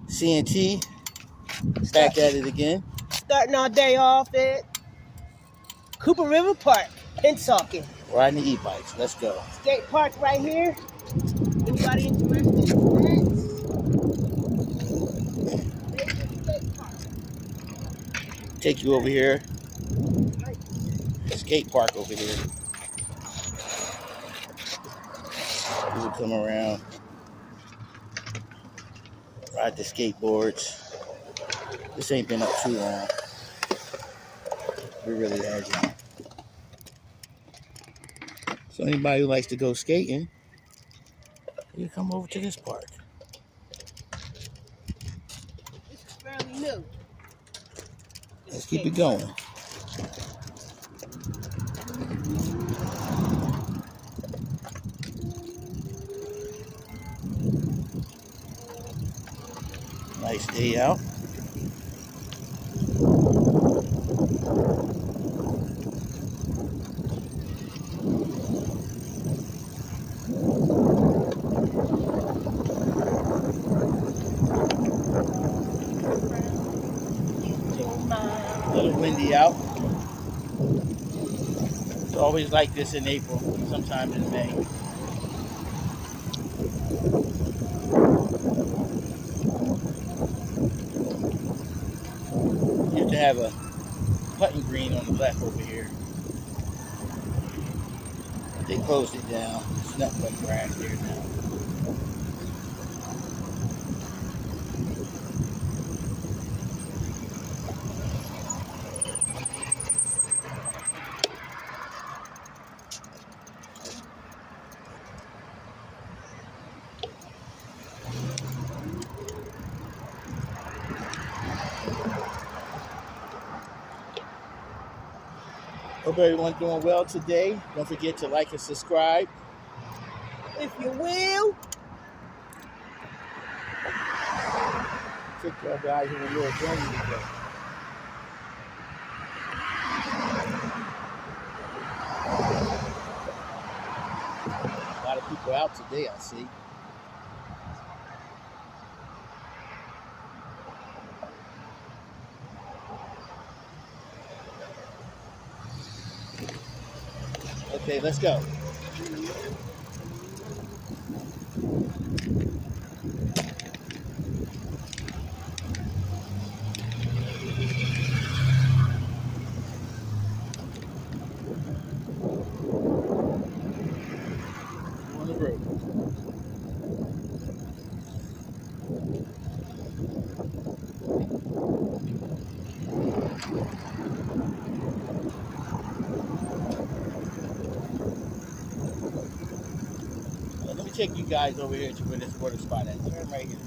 CNT, back at it again. Starting our day off at Cooper River Park, Pennsauken. Riding the e-bikes. Let's go. Skate park right here. Anybody interested in that? Take you over here. Skate park over here. People come around, ride the skateboards. This ain't been up too long. It really hasn't. So anybody who likes to go skating, you come over to this park. This is fairly new. Let's keep it going. Nice day out. A little windy out. It's always like this in April, sometimes in May. Used to have a putting green on the left over here. They closed it down. It's nothing but grass there now. Hope everyone's doing well today. Don't forget to like and subscribe. If you will. Take y'all guys on a little journey today. A lot of people out today, I see. Okay, let's go. On the road. Let me take you guys over here to where this water spot is. Turn right here.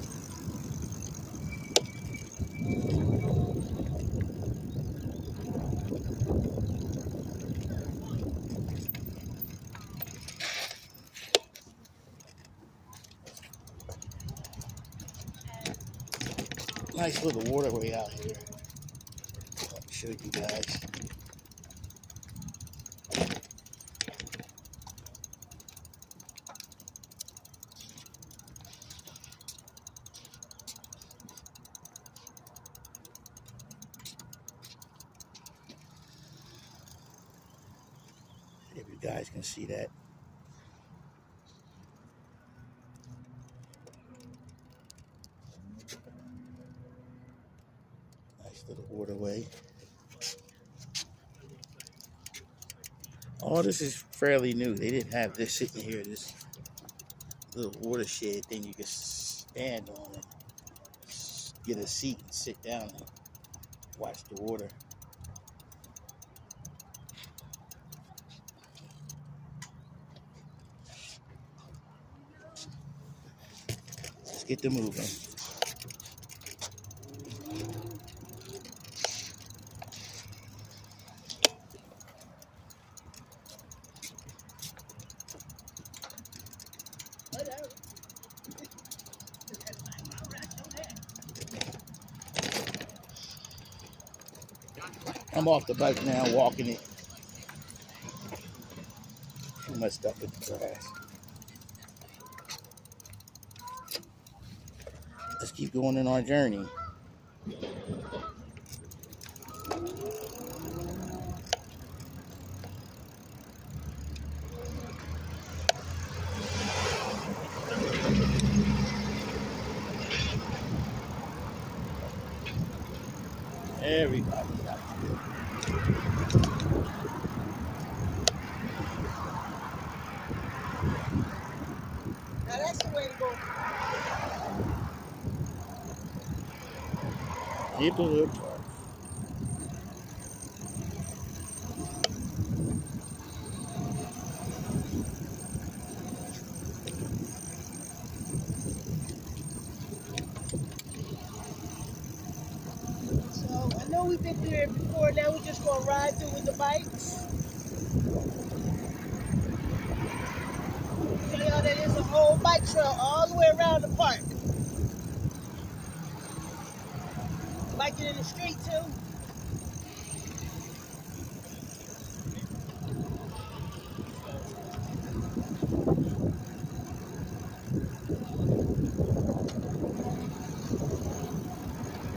Nice little waterway out here. I'll show you guys. If you guys can see that. Nice little waterway. All this is fairly new. They didn't have this sitting here, this little watershed thing you can stand on and get a seat and sit down and watch the water. Let's get to moving. I'm off the bike now, walking it. Too much stuff in the grass. Let's keep keep going on our journey. Everybody's out here. Now that's the way to go. Neighborhood park. So I know we've been through here before. Now we're just gonna ride through with the bikes. Tell y'all that there's a whole bike trail all the way around the park. Biking in the street too.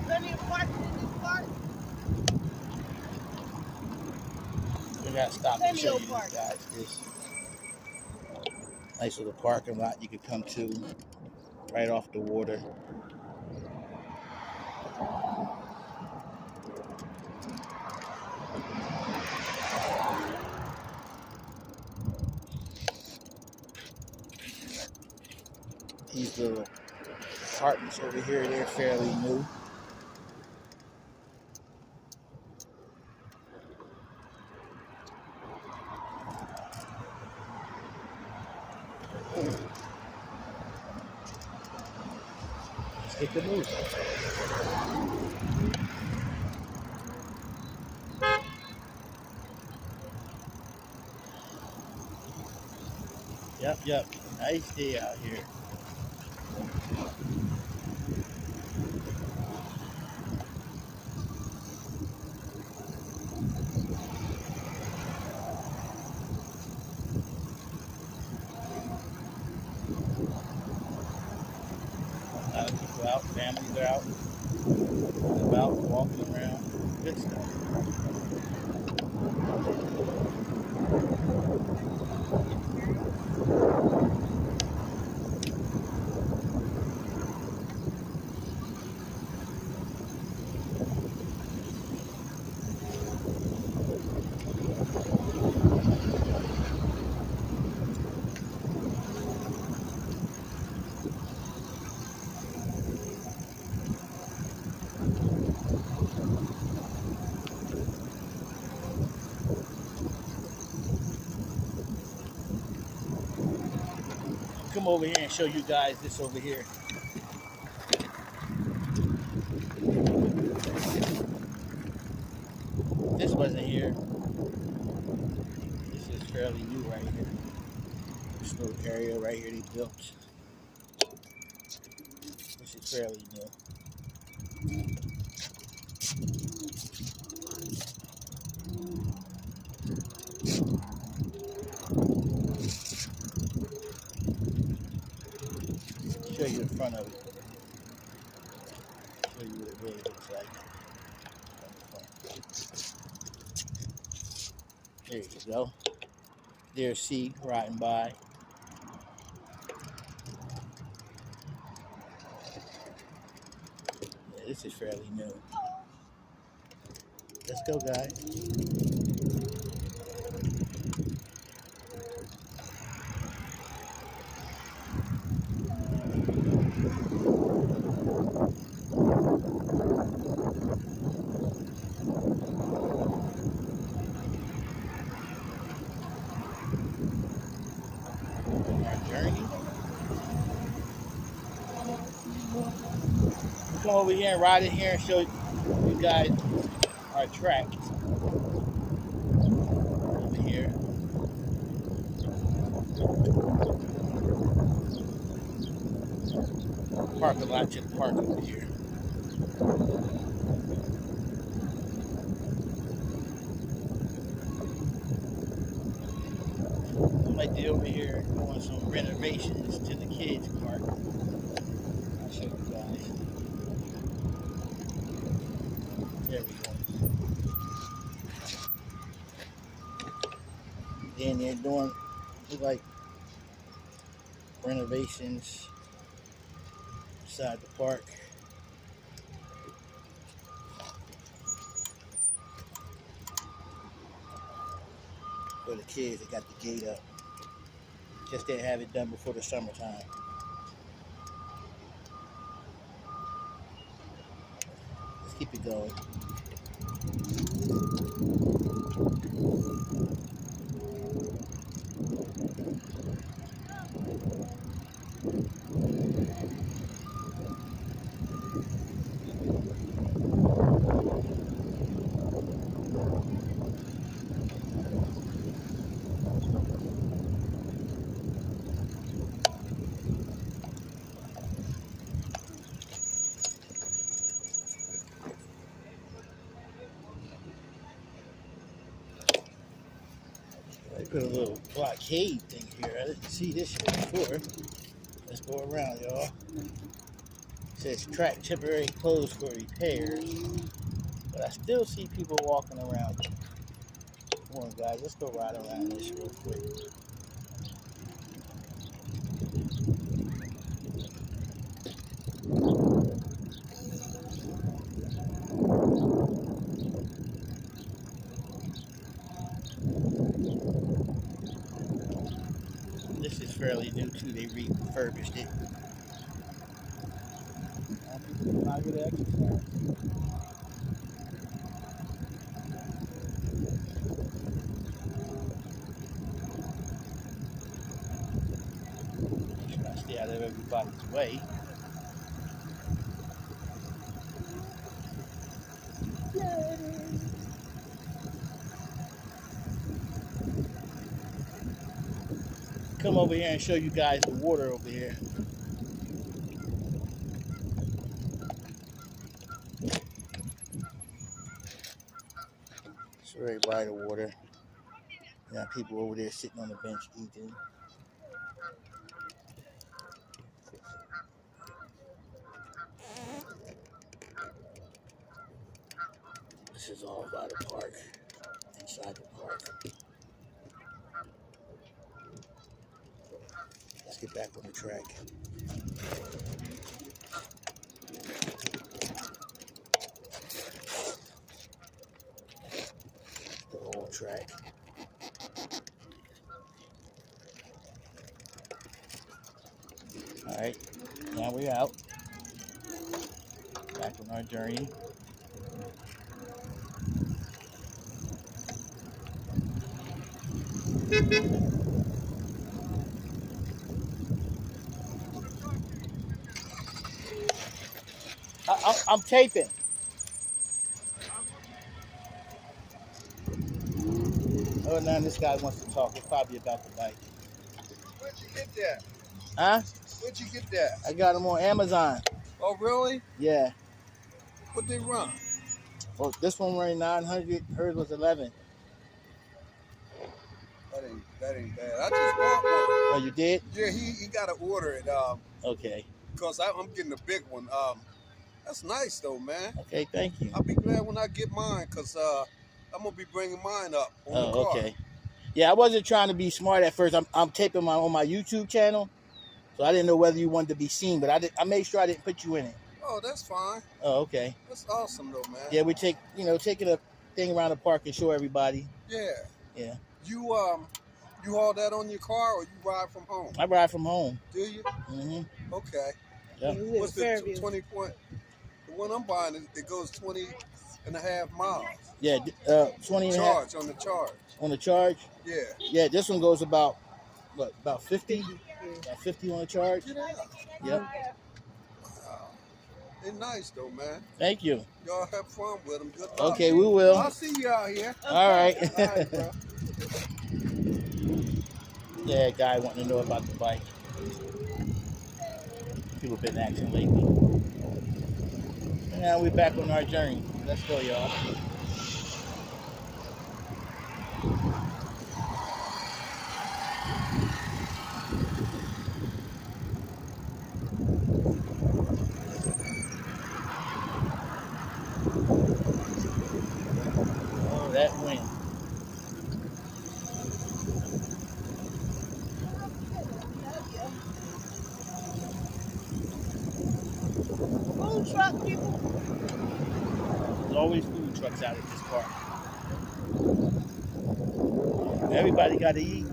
Plenty of parking in this park. We gotta stop and Plenty show of you park. guys this nice little parking lot you could come to right off the water. These little apartments over here, they're fairly new. Let's take a move. Yep. Nice day out here. A lot of people out, families are out, about walking around. Good stuff. Come over here and show you guys this over here. This wasn't here. This is fairly new right here. This little area right here they built. This is fairly new. Show you the front of it. Show you what it really looks like. There you go. There's C riding by. Yeah, this is fairly new. Let's go, guys. Our journey. Come over here and ride in here and show you guys our track. Over here. Parking lot, just park over here. Like they over here doing some renovations to the kids' park. I'll show you guys. then they're doing like renovations inside the park. For the kids, they got the gate up. Just didn't have it done before the summertime. Let's keep it going. They put a little blockade thing here. I didn't see this here before. Let's go around, y'all. It says track temporarily closed for repairs. But I still see people walking around. Come on, guys. Let's go ride around this real quick. This is fairly new too. They refurbished it. Not good exercise. Try to stay out of everybody's way. Come over here and show you guys the water over here. It's very bright of water. You got people over there sitting on the bench eating. This is all by the park, inside the park. Let's get back on the track. The whole track. All right, now we're out. Back on our journey. I'm taping. Oh, now this guy wants to talk. It's probably about the bike. Where'd you get that? Huh? Where'd you get that? I got them on Amazon. Oh, really? Yeah. What they run? Well, this one ran 900. Hers was 11. That ain't bad. I just bought one. Oh, you did? Yeah, he got to order it. Okay. Because I'm getting a big one. That's nice though, man. Okay, thank you. I'll be glad when I get mine, because I'm gonna be bringing mine up on the car. Okay. Yeah, I wasn't trying to be smart at first. I'm taping on my YouTube channel, so I didn't know whether you wanted to be seen, but I made sure I didn't put you in it. Oh, that's fine. Oh, okay. That's awesome though, man. Yeah, we taking a thing around the park and show everybody. Yeah. Yeah. You haul that on your car, or you ride from home? I ride from home. Do you? Mhm. Okay. Yeah. What's the 20 point? The one I'm buying, it goes 20.5 miles. Yeah, 20 and a half Charge on the charge. on the charge. Yeah. Yeah, this one goes about 50? About 50 on the charge. Get out. Yep. Wow. They're nice though, man. Thank you. Y'all have fun with them. Good luck. Okay, we will. I'll see you out here. All right. All right, bro. Yeah, guy wanting to know about the bike. People been asking lately. And now we're back on our journey. Let's go, y'all. Oh, that wind. truck, people? There's always food trucks out at this park. Everybody got to eat.